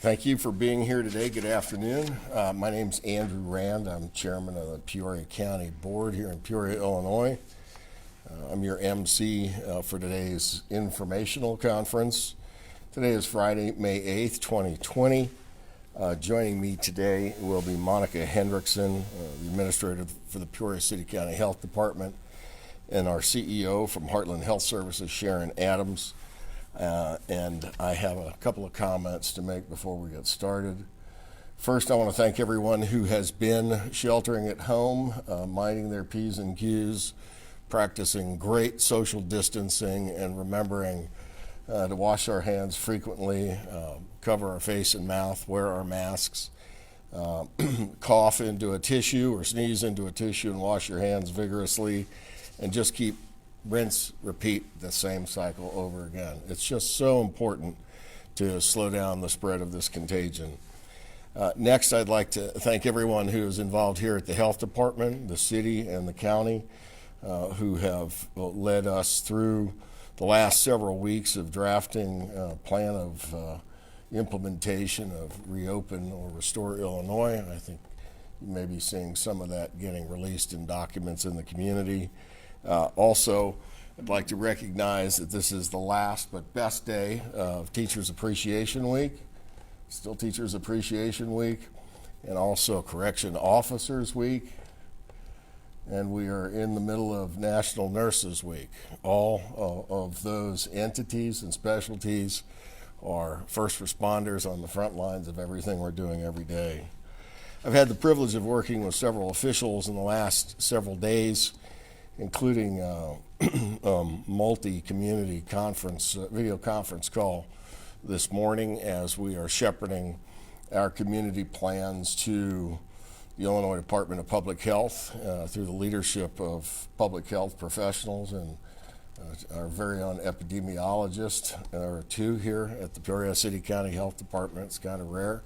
Thank you for being here today. Good afternoon. My name's Andrew Rand. I'm chairman of the Peoria County Board here in Peoria, Illinois. I'm your MC for today's informational conference. Today is Friday, May 8th, 2020. Joining me today will be Monica Hendrickson, the administrator for the Peoria City County Health Department, and our CEO from Heartland Health Services, Sharon Adams. And I have a couple of comments to make before we get started. First, I want to thank everyone who has been sheltering at home, minding their P's and Q's, practicing great social distancing, and remembering to wash our hands frequently, cover our face and mouth, wear our masks, cough into a tissue or sneeze into a tissue and wash your hands vigorously, and just keep rinse, repeat the same cycle over again. It's just so important to slow down the spread of this contagion. Next, I'd like to thank everyone who is involved here at the health department, the city, and the county who have led us through the last several weeks of drafting a plan of implementation of Reopen or Restore Illinois. I think you may be seeing some of that getting released in documents in the community. Also, I'd like to recognize that this is the last but best day of Teachers Appreciation Week, still Teachers Appreciation Week, and also Correction Officers Week. And we are in the middle of National Nurses Week. All of those entities and specialties are first responders on the front lines of everything we're doing every day. I've had the privilege of working with several officials in the last several days, including multi-community conference, video conference call this morning as we are shepherding our community plans to the Illinois Department of Public Health through the leadership of public health professionals and our very own epidemiologist. There are two here at the Peoria City County Health Department. It's kind of rare.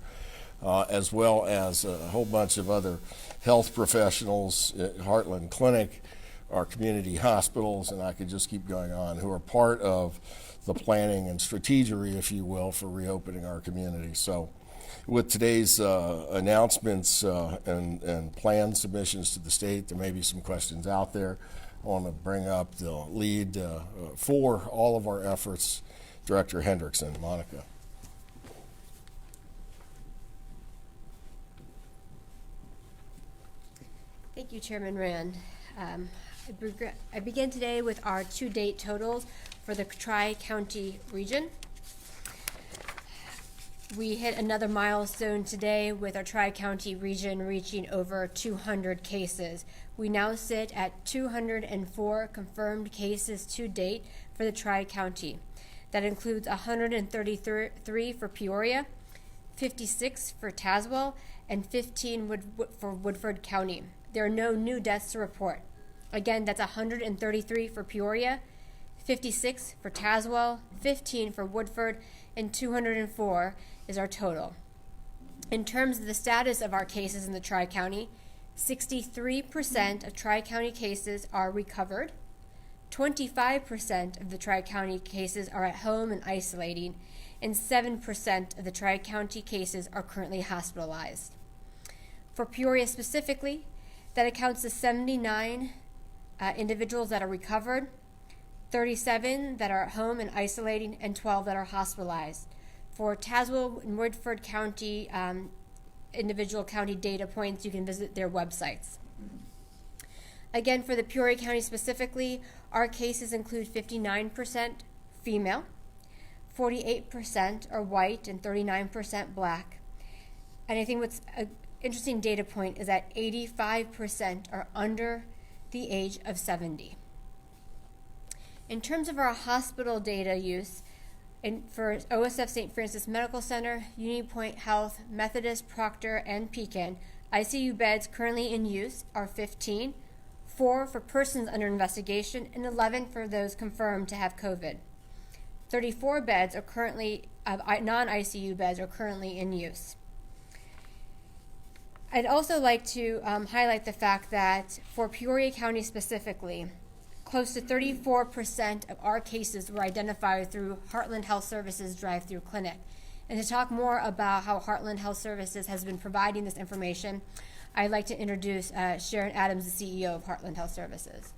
As well as a whole bunch of other health professionals at Heartland Clinic, our community hospitals, and I could just keep going on, who are part of the planning and strategery, if you will, for reopening our community. So with today's announcements and plan submissions to the state, there may be some questions out there. I want to bring up the lead for all of our efforts, Director Hendrickson. Monica. Thank you, Chairman Rand. I begin today with our to-date totals for the Tri-County region. We hit another milestone today with our Tri-County region reaching over 200 cases. We now sit at 204 confirmed cases to date for the Tri-County. That includes 133 for Peoria, 56 for Tazewell, and 15 for Woodford County. There are no new deaths to report. Again, that's 133 for Peoria, 56 for Tazewell, 15 for Woodford, and 204 is our total. In terms of the status of our cases in the Tri-County, 63% of Tri-County cases are recovered, 25% of the Tri-County cases are at home and isolating, and 7% of the Tri-County cases are currently hospitalized. For Peoria specifically, that accounts to 79 individuals that are recovered, 37 that are at home and isolating, and 12 that are hospitalized. For Tazewell and Woodford County individual county data points, you can visit their websites. Again, for the Peoria County specifically, our cases include 59% female, 48% are white, and 39% black. And I think what's an interesting data point is that 85% are under the age of 70. In terms of our hospital data use, for OSF St. Francis Medical Center, UniPoint Health, Methodist, Proctor, and Pekin, ICU beds currently in use are 15, 4 for persons under investigation, and 11 for those confirmed to have COVID. 34 beds are currently, non-ICU beds are currently in use. I'd also like to highlight the fact that for Peoria County specifically, close to 34% of our cases were identified through Heartland Health Services drive-through clinic. And to talk more about how Heartland Health Services has been providing this information, I'd like to introduce Sharon Adams, the CEO of Heartland Health Services.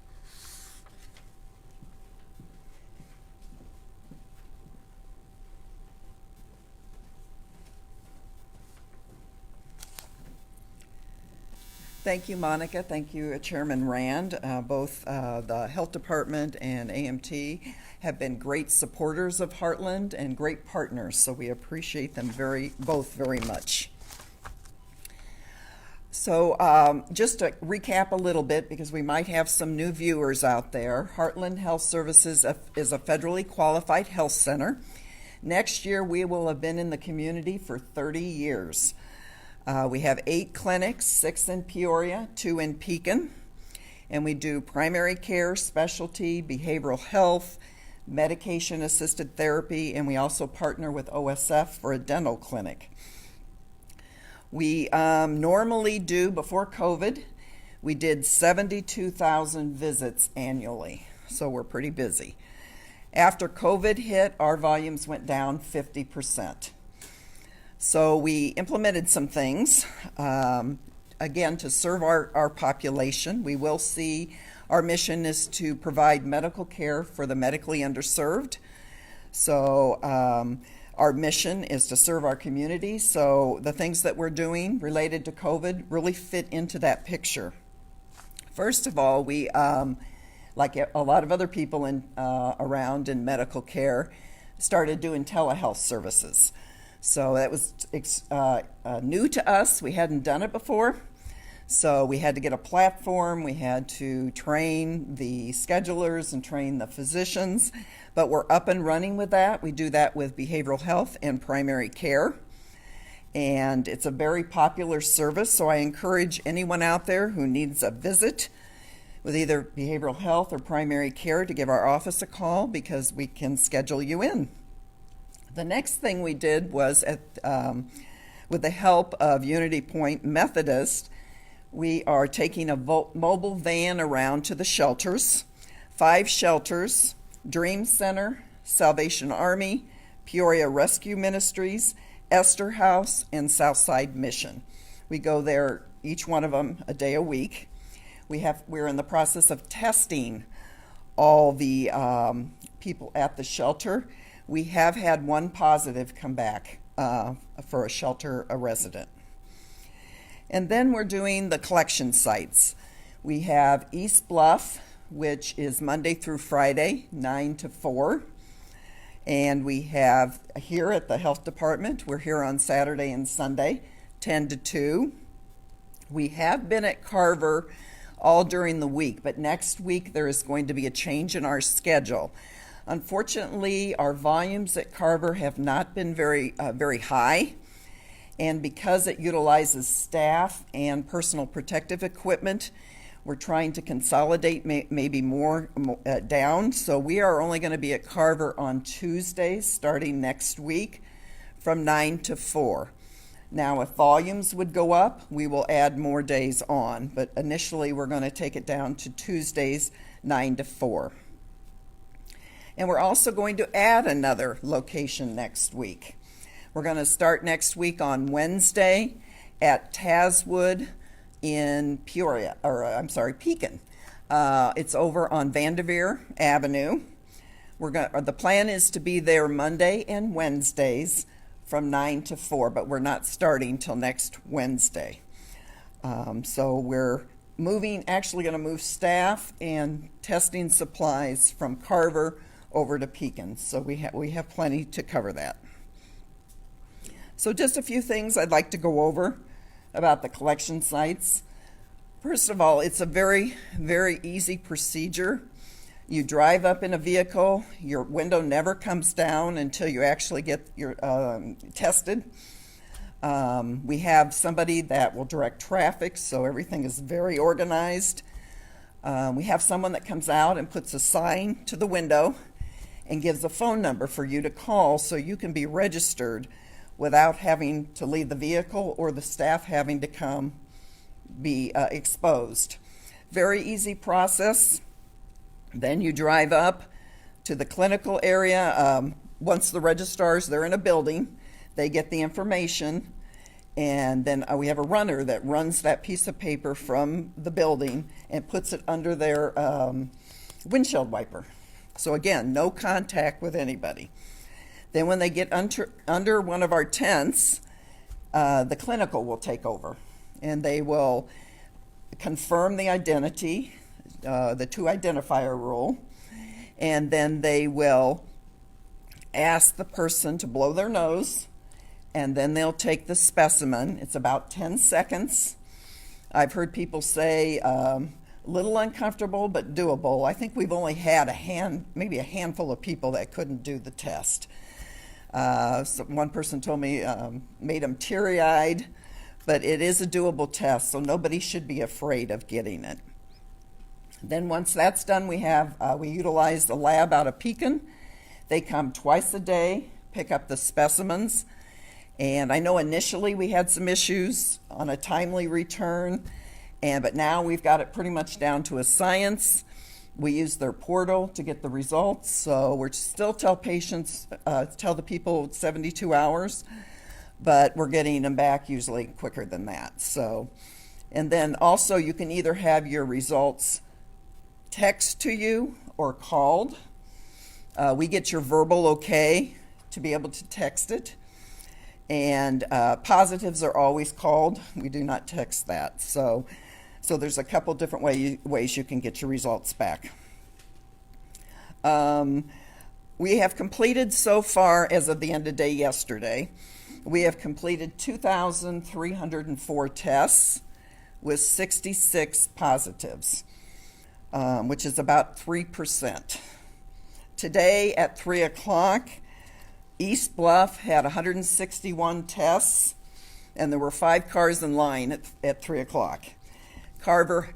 Thank you, Monica. Thank you, Chairman Rand. Both the Health Department and AMT have been great supporters of Heartland and great partners, so we appreciate them both very much. So just to recap a little bit, because we might have some new viewers out there, Heartland Health Services is a federally qualified health center. Next year, we will have been in the community for 30 years. We have 8 clinics, 6 in Peoria, 2 in Pekin, and we do primary care, specialty, behavioral health, medication-assisted therapy, and we also partner with OSF for a dental clinic. We normally do, before COVID, we did 72,000 visits annually, so we're pretty busy. After COVID hit, our volumes went down 50%. So we implemented some things, again, to serve our population. We will see our mission is to provide medical care for the medically underserved. So our mission is to serve our community. So the things that we're doing related to COVID really fit into that picture. First of all, we, like a lot of other people around in medical care, started doing telehealth services. So that was new to us. We hadn't done it before. So we had to get a platform. We had to train the schedulers and train the physicians. But we're up and running with that. We do that with behavioral health and primary care. And it's a very popular service. So I encourage anyone out there who needs a visit with either behavioral health or primary care to give our office a call, because we can schedule you in. The next thing we did was, with the help of Unity Point Methodist, we are taking a mobile van around to the shelters, 5 shelters: Dream Center, Salvation Army, Peoria Rescue Ministries, Esther House, and Southside Mission. We go there, each one of them, a day a week. We're in the process of testing all the people at the shelter. We have had one positive come back for a resident. And then we're doing the collection sites. We have East Bluff, which is Monday through Friday, 9 to 4. And we have here at the Health Department, we're here on Saturday and Sunday, 10 to 2. We have been at Carver all during the week, but next week there is going to be a change in our schedule. Unfortunately, our volumes at Carver have not been very high, and because it utilizes staff and personal protective equipment, we're trying to consolidate maybe more down. So we are only going to be at Carver on Tuesdays starting next week from 9 to 4. Now, if volumes would go up, we will add more days on, but initially we're going to take it down to Tuesdays, 9 to 4. And we're also going to add another location next week. We're going to start next week on Wednesday at Taswood in Pekin. It's over on Vanderveer Avenue. The plan is to be there Monday and Wednesdays from 9 to 4, but we're not starting till next Wednesday. So we're actually going to move staff and testing supplies from Carver over to Pekin. So we have plenty to cover that. So just a few things I'd like to go over about the collection sites. First of all, it's a very, very easy procedure. You drive up in a vehicle, your window never comes down until you actually get your tested. We have somebody that will direct traffic, so everything is very organized. We have someone that comes out and puts a sign to the window and gives a phone number for you to call so you can be registered without having to leave the vehicle or the staff having to come be exposed. Very easy process. Then you drive up to the clinical area. Once the registrars, they're in a building. They get the information, and then we have a runner that runs that piece of paper from the building and puts it under their windshield wiper. So again, no contact with anybody. Then when they get under one of our tents, the clinical will take over, and they will confirm the identity, the two identifier rule, and then they will ask the person to blow their nose, and then they'll take the specimen. It's about 10 seconds. I've heard people say a little uncomfortable but doable. I think we've only had maybe a handful of people that couldn't do the test. So one person told me made them teary-eyed, but it is a doable test, so nobody should be afraid of getting it. Then once that's done, we utilize the lab out of Pekin. They come twice a day, pick up the specimens, and I know initially we had some issues on a timely return, but now we've got it pretty much down to a science. We use their portal to get the results, so we're still tell the people 72 hours, but we're getting them back usually quicker than that. So, and then also you can either have your results text to you or called. We get your verbal okay to be able to text it, and positives are always called. We do not text that. So there's a couple different ways you can get your results back. We have completed so far, as of the end of day yesterday, we have completed 2,304 tests with 66 positives, which is about 3%. Today at 3 o'clock, East Bluff had 161 tests, and there were 5 cars in line at 3 o'clock. Carver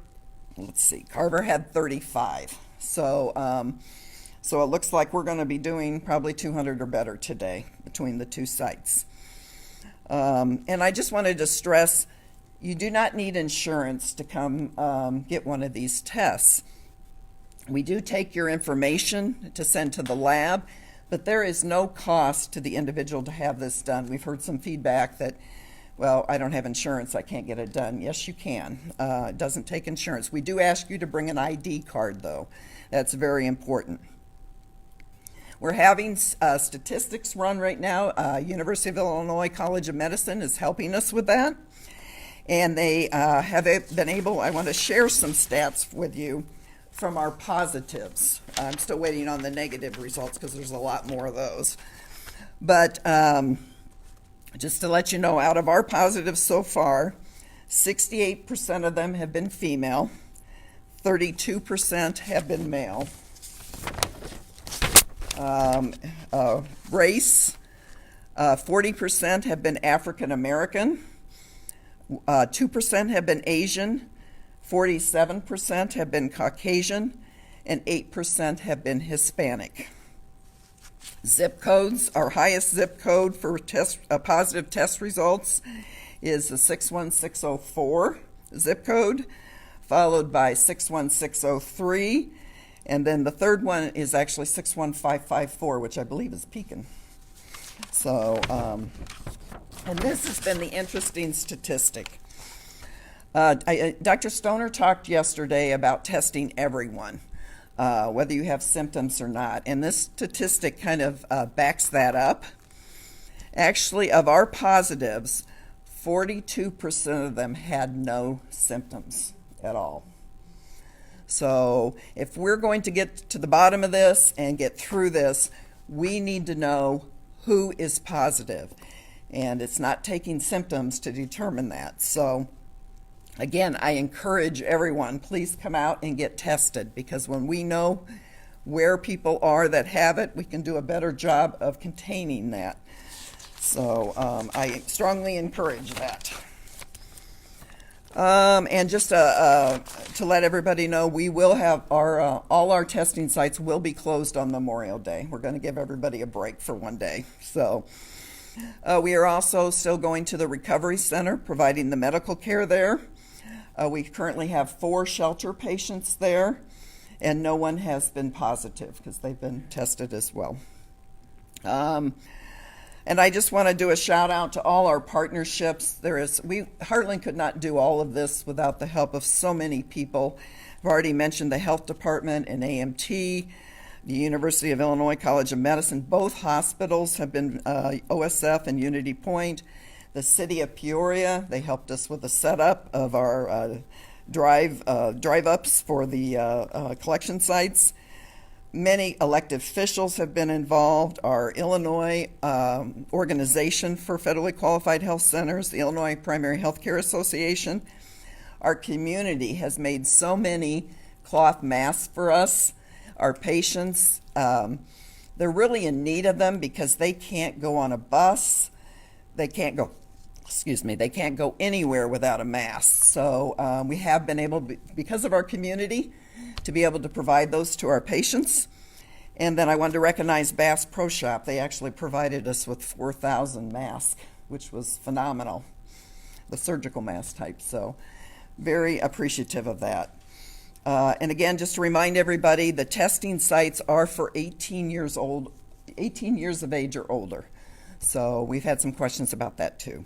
had 35. So it looks like we're going to be doing probably 200 or better today between the two sites. And I just wanted to stress, you do not need insurance to come get one of these tests. We do take your information to send to the lab, but there is no cost to the individual to have this done. We've heard some feedback that, well, I don't have insurance, I can't get it done. Yes, you can. It doesn't take insurance. We do ask you to bring an ID card, though. That's very important. We're having statistics run right now. University of Illinois College of Medicine is helping us with that. And they have been able, I want to share some stats with you from our positives. I'm still waiting on the negative results because there's a lot more of those. But just to let you know, out of our positives so far, 68% of them have been female, 32% have been male. Race, 40% have been African American, 2% have been Asian, 47% have been Caucasian, and 8% have been Hispanic. Zip codes, our highest zip code for positive test results is the 61604 zip code, followed by 61603, and then the third one is actually 61554, which I believe is Pekin. So, and this has been the interesting statistic. Dr. Stoner talked yesterday about testing everyone, whether you have symptoms or not, and this statistic kind of backs that up. Actually, of our positives, 42% of them had no symptoms at all. So if we're going to get to the bottom of this and get through this, we need to know who is positive. And it's not taking symptoms to determine that. So again, I encourage everyone, please come out and get tested, because when we know where people are that have it, we can do a better job of containing that. So I strongly encourage that. And just to let everybody know, we will have all our testing sites will be closed on Memorial Day. We're going to give everybody a break for one day. So we are also still going to the recovery center, providing the medical care there. We currently have 4 shelter patients there, and no one has been positive because they've been tested as well. And I just want to do a shout out to all our partnerships. Heartland could not do all of this without the help of so many people. I've already mentioned the health department and AMT, the University of Illinois College of Medicine. Both hospitals have been OSF and Unity Point. The city of Peoria, they helped us with the setup of our drive-ups for the collection sites. Many elected officials have been involved. Our Illinois Organization for Federally Qualified Health Centers, the Illinois Primary Health Care Association. Our community has made so many cloth masks for us. Our patients, they're really in need of them because they can't go on a bus. They can't go anywhere without a mask. So we have been able, because of our community, to be able to provide those to our patients. And then I wanted to recognize Bass Pro Shop. They actually provided us with 4,000 masks, which was phenomenal, the surgical mask type. So very appreciative of that. And again, just to remind everybody, the testing sites are for 18 years of age or older. So we've had some questions about that too.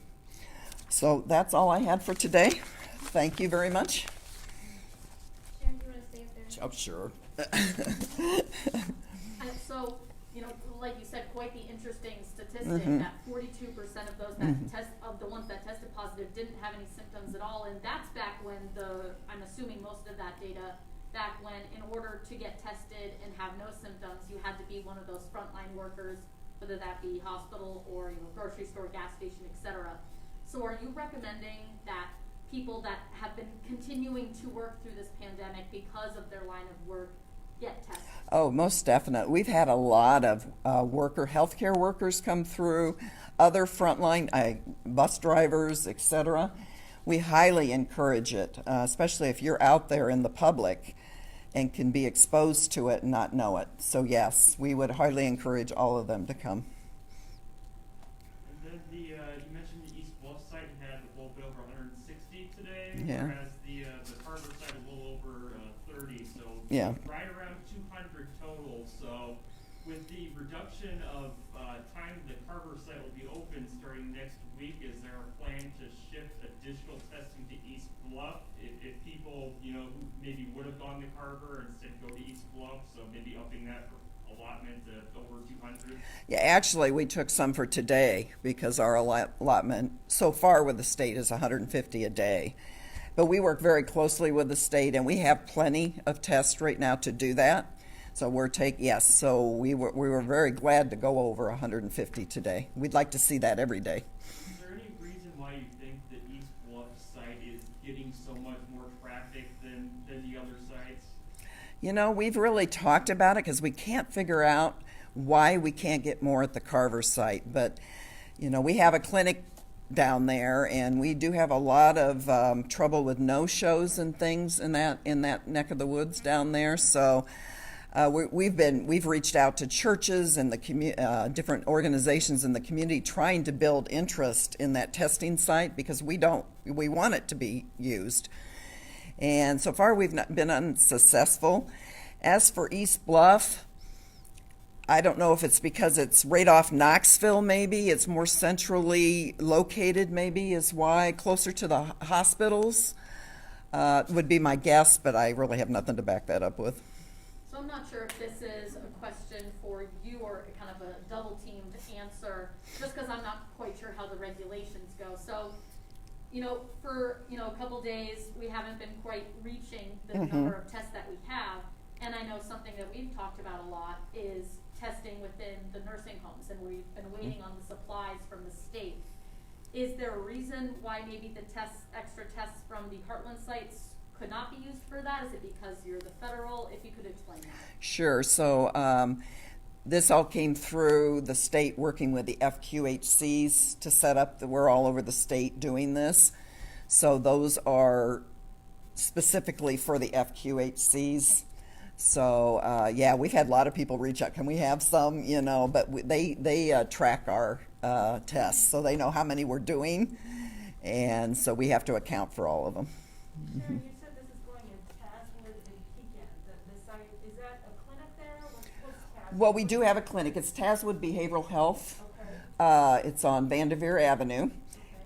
So that's all I had for today. Thank you very much. Sharon, do you want to stay up there? Oh, sure. So, like you said, quite the interesting statistic that 42% of those that of the ones that tested positive didn't have any symptoms at all, and that's back when I'm assuming most of that data, back when in order to get tested and have no symptoms, you had to be one of those frontline workers, whether that be hospital or grocery store, gas station, etc. So, are you recommending that people that have been continuing to work through this pandemic because of their line of work get tested? Oh, most definitely. We've had a lot of healthcare workers come through, other frontline bus drivers, etc. We highly encourage it, especially if you're out there in the public and can be exposed to it and not know it. So yes, we would highly encourage all of them to come. And then you mentioned the East Bluff site had a little bit over 160 today, Yeah. whereas the Carver site a little over 30. So Yeah. right around 200 total. So with the reduction of time the Carver site will be open starting next week, is there a plan to shift additional testing to East Bluff if people who maybe would have gone to Carver instead go to East Bluff? So maybe upping that allotment to over 200. Yeah, actually, we took some for today because our allotment so far with the state is 150 a day. But we work very closely with the state, and we have plenty of tests right now to do that. So so we were very glad to go over 150 today. We'd like to see that every day. Is there any reason why you think the East Bluff site is getting so much more traffic than the other sites? We've really talked about it because we can't figure out why we can't get more at the Carver site. But, we have a clinic down there, and we do have a lot of trouble with no-shows and things in that neck of the woods down there. So we've reached out to churches and the different organizations in the community trying to build interest in that testing site because we want it to be used. And so far we've not been unsuccessful. As for East Bluff, I don't know if it's because it's right off Knoxville, maybe. It's more centrally located, maybe, is why, closer to the hospitals, would be my guess, but I really have nothing to back that up with. So I'm not sure if this is a question for you or kind of a double-teamed answer, just because I'm not quite sure how the regulations go. So, for, a couple days, we haven't been quite reaching the number of tests that we have. And I know something that we've talked about a lot is testing within the nursing homes, and we've been waiting on the supplies from the state. Is there a reason why maybe the extra tests from the Heartland sites could not be used for that? Is it because you're the federal? If you could explain that. Sure. So this all came through the state working with the FQHCs to set up. We're all over the state doing this. So those are specifically for the FQHCs. So we've had a lot of people reach out. Can we have some? But they track our tests, so they know how many we're doing, and so we have to account for all of them. Sharon, you said this is going in Tazwood and Pekin. The site, is that a clinic there? What's Tazwood? Well, we do have a clinic. It's Tazwood Behavioral Health. It's on Vanderveer Avenue.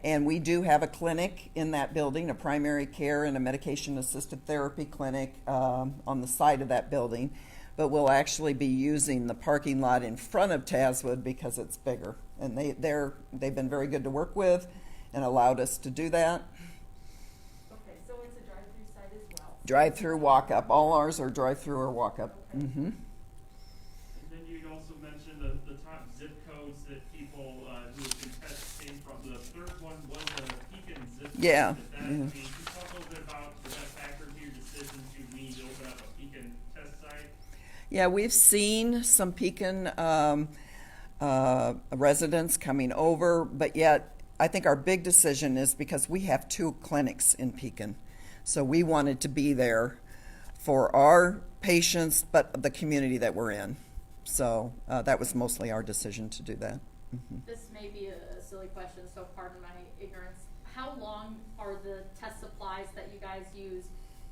And we do have a clinic in that building, a primary care and a medication-assisted therapy clinic on the side of that building. But we'll actually be using the parking lot in front of Taswood because it's bigger. And they've been very good to work with and allowed us to do that. Okay, so it's a drive-through site as well. Drive-through, walk-up. All ours are drive-through or walk-up. Okay. Mm-hmm. And then you'd also mentioned the top zip codes that people who have been testing from. The third one was a Pekin zip code. Yeah. Can you talk a little bit about was that factor into your decision to need to open up a Pekin test site? Yeah, we've seen some Pekin residents coming over, but yet I think our big decision is because we have 2 clinics in Pekin. So we wanted to be there for our patients, but the community that we're in. So that was mostly our decision to do that. Mm-hmm. This may be a silly question, so pardon my ignorance. How long are the test supplies that you guys use,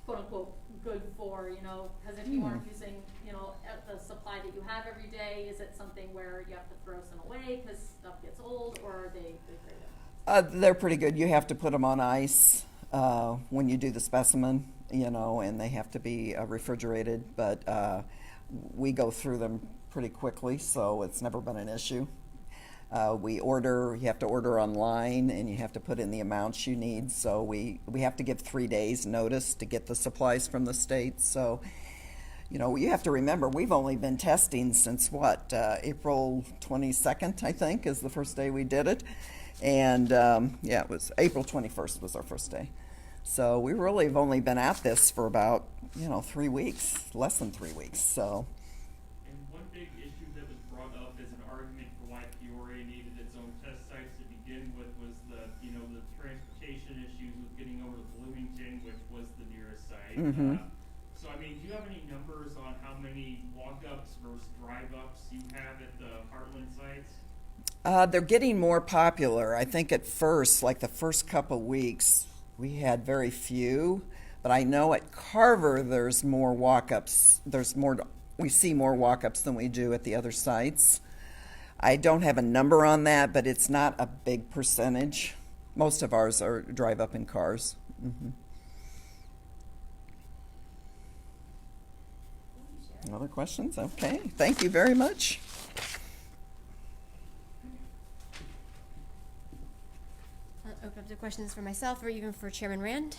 quote unquote, good for, you know? Because if you aren't using, you know, the supply that you have every day, is it something where you have to throw some away because stuff gets old, or are they great? They're pretty good. You have to put them on ice when you do the specimen, you know, and they have to be refrigerated. But we go through them pretty quickly, so it's never been an issue. You have to order online, and you have to put in the amounts you need. So we have to give 3 days notice to get the supplies from the state. So, you know, you have to remember, we've only been testing since April 22nd, I think, is the first day we did it. And it was April 21st was our first day. So we really have only been at this for about, 3 weeks, less than 3 weeks. So. And one big issue that was brought up as an argument for why Peoria needed its own test sites to begin with was the transportation issues with getting over to Bloomington, which was the nearest site. Mm-hmm. So, I mean, do you have any numbers on how many walk-ups versus drive-ups you have at the Heartland sites? They're getting more popular. I think at first, like the first couple weeks, we had very few. But I know at Carver there's more walk-ups. We see more walk-ups than we do at the other sites. I don't have a number on that, but it's not a big percentage. Most of ours are drive-up in cars. Mm-hmm. Other questions? Okay. Thank you very much. I'll open up to questions for myself or even for Chairman Rand.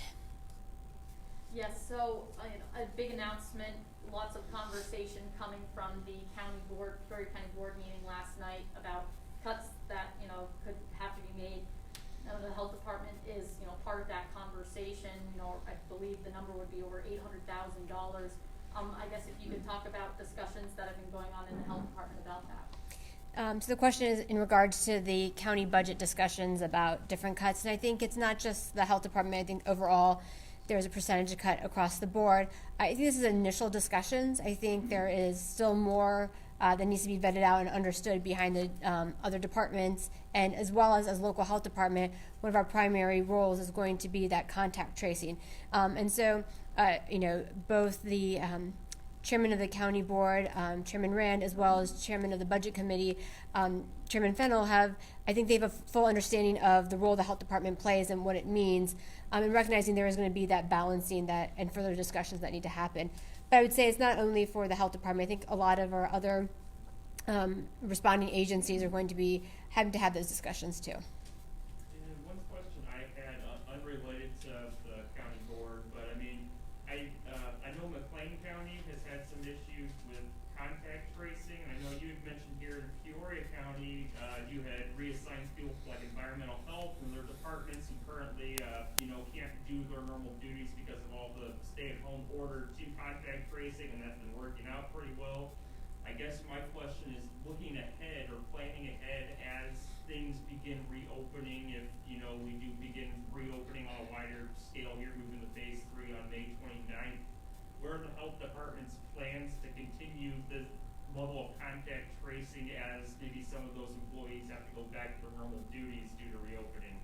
Yes, so a big announcement, lots of conversation coming from the Peoria County Board meeting last night about cuts that, could have to be made. The health department is, part of that conversation. I believe the number would be over $800,000. I guess if you could talk about discussions that have been going on in the health department about that. So the question is in regards to the county budget discussions about different cuts. And I think it's not just the health department. I think overall there's a percentage cut across the board. I think this is initial discussions. I think there is still more that needs to be vetted out and understood behind the other departments. And as well as local health department, one of our primary roles is going to be that contact tracing. And so, both the chairman of the county board, Chairman Rand, as well as chairman of the budget committee, Chairman Fennell, I think they have a full understanding of the role the health department plays and what it means, and recognizing there is going to be that balancing and further discussions that need to happen. But I would say it's not only for the health department. I think a lot of our other responding agencies are going to be having to have those discussions too. And one question I had, unrelated to the county board, but I know McLean County has had some issues with contact tracing, and I know you had mentioned here in Peoria County, you had reassigned people for like environmental health, and there are departments who currently, can't do their normal duties because of all the stay-at-home order to contact tracing, and that's been working out pretty well. I guess my question is, looking ahead or planning ahead as things begin reopening, if, we do begin reopening on a wider scale here, moving to phase 3 on May 29th, where are the health department's plans to continue the level of contact tracing as maybe some of those employees have to go back to their normal duties due to reopening?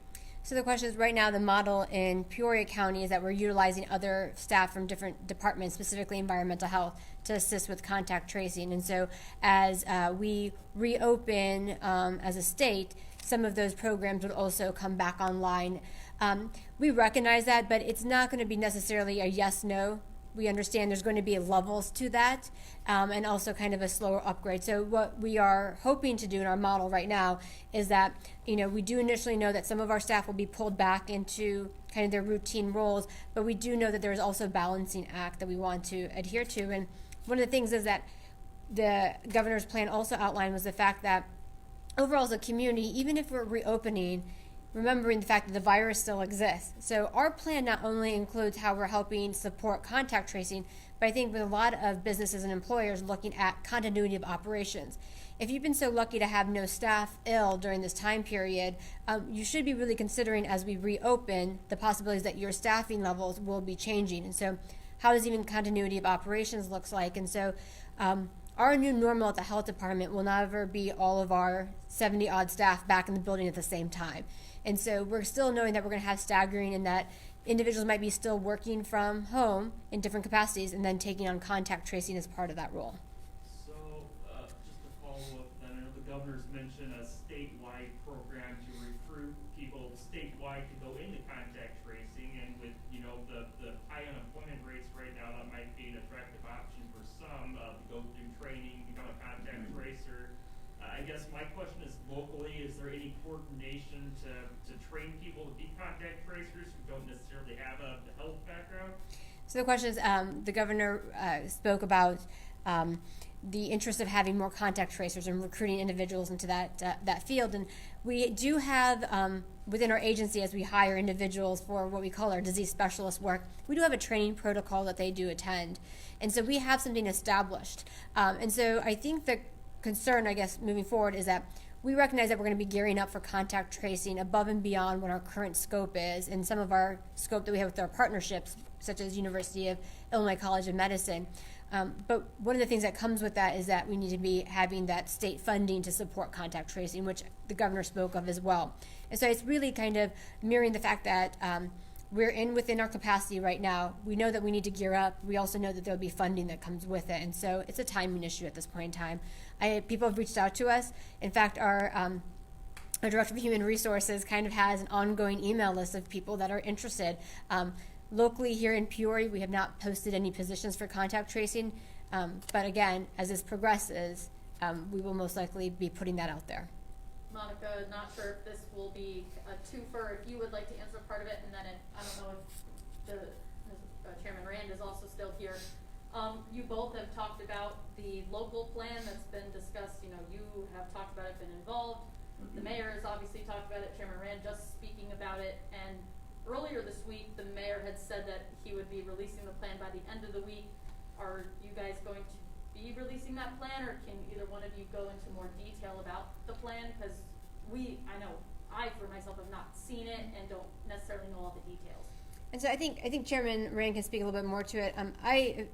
So the question is, right now, the model in Peoria County is that we're utilizing other staff from different departments, specifically environmental health, to assist with contact tracing. And so as we reopen as a state, some of those programs would also come back online. We recognize that, but it's not going to be necessarily a yes-no. We understand there's going to be levels to that, and also kind of a slower upgrade. So what we are hoping to do in our model right now is that, we do initially know that some of our staff will be pulled back into kind of their routine roles, but we do know that there's also a balancing act that we want to adhere to. And one of the things is that the governor's plan also outlined was the fact that overall as a community, even if we're reopening, remembering the fact that the virus still exists. So our plan not only includes how we're helping support contact tracing, but I think with a lot of businesses and employers looking at continuity of operations. If you've been so lucky to have no staff ill during this time period, you should be really considering as we reopen the possibilities that your staffing levels will be changing. And so how does even continuity of operations looks like? And so our new normal at the health department will never be all of our 70-odd staff back in the building at the same time. And so we're still knowing that we're going to have staggering and that individuals might be still working from home in different capacities and then taking on contact tracing as part of that role. So, just to follow up, then, I know the governor's mentioned a statewide program to recruit people statewide to go into contact tracing, and with, the high unemployment rates right now, that might be an attractive option for some, to go through training, become a contact tracer. I guess my question is, locally, is there any coordination to train people to be contact tracers who don't necessarily have a health background? So the question is, the governor spoke about the interest of having more contact tracers and recruiting individuals into that field. And we do have, within our agency, as we hire individuals for what we call our disease specialist work, we do have a training protocol that they do attend. And so we have something established. And so I think the concern, I guess, moving forward is that we recognize that we're going to be gearing up for contact tracing above and beyond what our current scope is, and some of our scope that we have with our partnerships, such as University of Illinois College of Medicine. But one of the things that comes with that is that we need to be having that state funding to support contact tracing, which the governor spoke of as well. And so it's really kind of mirroring the fact that we're within our capacity right now. We know that we need to gear up. We also know that there'll be funding that comes with it. And so it's a timing issue at this point in time. People have reached out to us. In fact, our Director of Human Resources kind of has an ongoing email list of people that are interested. Locally here in Peoria, we have not posted any positions for contact tracing. But again, as this progresses, we will most likely be putting that out there. Monica, not sure if this will be a twofer, if you would like to answer part of it, and then I don't know if Chairman Rand is also still here. You both have talked about the local plan that's been discussed. You have talked about it, been involved. The mayor has obviously talked about it. Chairman Rand just speaking about it. And earlier this week, the mayor had said that he would be releasing the plan by the end of the week. Are you guys going to be releasing that plan, or can either one of you go into more detail about the plan? Because I for myself have not seen it and don't necessarily know all the details. And so I think Chairman Rand can speak a little bit more to it. I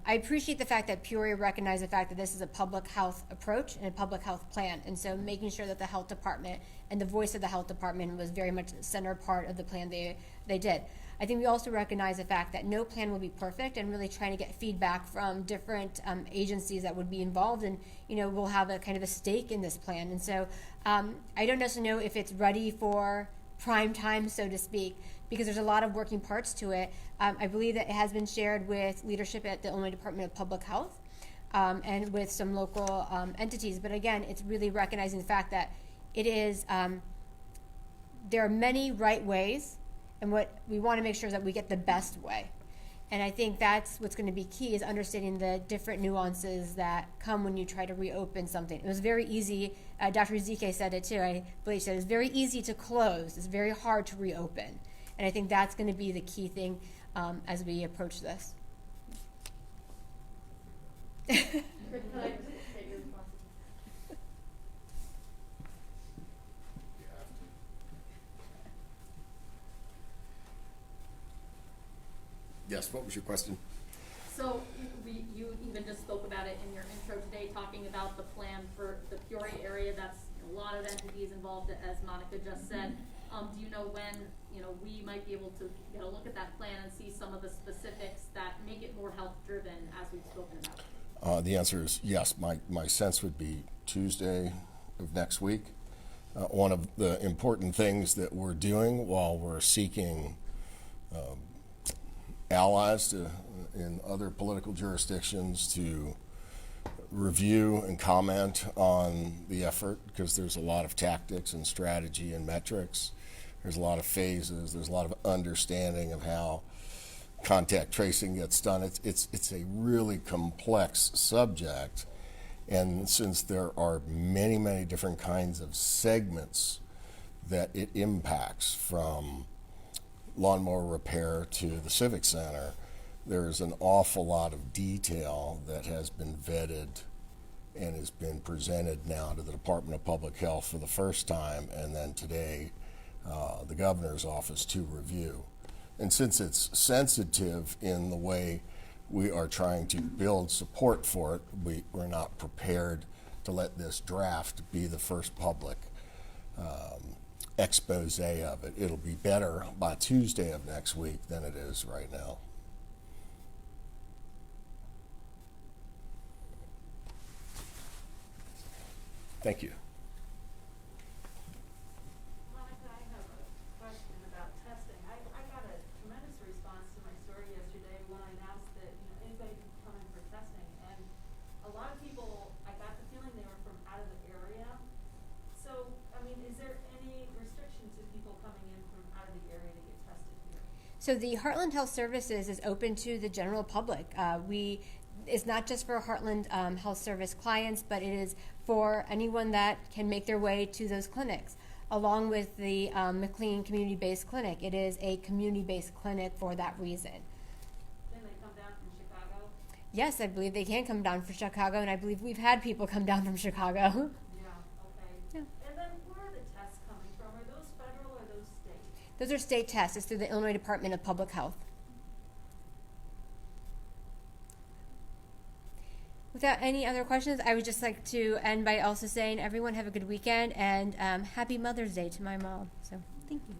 appreciate the fact that Peoria recognized the fact that this is a public health approach and a public health plan, and so making sure that the health department and the voice of the health department was very much the center part of the plan they did. I think we also recognize the fact that no plan will be perfect, and really trying to get feedback from different agencies that would be involved, and we'll have a kind of a stake in this plan. And so I don't necessarily know if it's ready for prime time, so to speak, because there's a lot of working parts to it. I believe that it has been shared with leadership at the Illinois Department of Public Health and with some local entities. But again, it's really recognizing the fact that it is, there are many right ways, and what we want to make sure is that we get the best way. And I think that's what's going to be key, is understanding the different nuances that come when you try to reopen something. It was very easy, Dr. Ezike said it too, I believe she said it was very easy to close, it's very hard to reopen. And I think that's going to be the key thing as we approach this. Could I just get your response? Yes, what was your question? So you even just spoke about it in your intro today, talking about the plan for the Peoria area. That's a lot of entities involved, as Monica just said. Do you know when, we might be able to get a look at that plan and see some of the specifics that make it more health-driven as we've spoken about? The answer is yes. My sense would be Tuesday of next week. One of the important things that we're doing while we're seeking allies in other political jurisdictions to review and comment on the effort, because there's a lot of tactics and strategy and metrics. There's a lot of phases. There's a lot of understanding of how contact tracing gets done. It's a really complex subject, and since there are many, many different kinds of segments that it impacts, from lawnmower repair to the Civic Center, there's an awful lot of detail that has been vetted and has been presented now to the Department of Public Health for the first time, and then today the governor's office to review. And since it's sensitive in the way we are trying to build support for it, we're not prepared to let this draft be the first public expose of it. It'll be better by Tuesday of next week than it is right now. Thank you. Monica, I have a question about testing. I got a tremendous response to my story yesterday when I announced that, anybody can come in for testing. And a lot of people, I got the feeling they were from out of the area. So, is there any restriction to people coming in from out of the area to get tested here? So the Heartland Health Services is open to the general public. It's not just for Heartland Health Service clients, but it is for anyone that can make their way to those clinics. Along with the McLean Community-Based Clinic, it is a community-based clinic for that reason. Can they come down from Chicago? Yes, I believe they can come down from Chicago, and I believe we've had people come down from Chicago. Yeah, okay. Yeah. And then where are the tests coming from? Are those federal or those state? Those are state tests. It's through the Illinois Department of Public Health. Without any other questions, I would just like to end by also saying everyone have a good weekend, and happy Mother's Day to my mom. So thank you.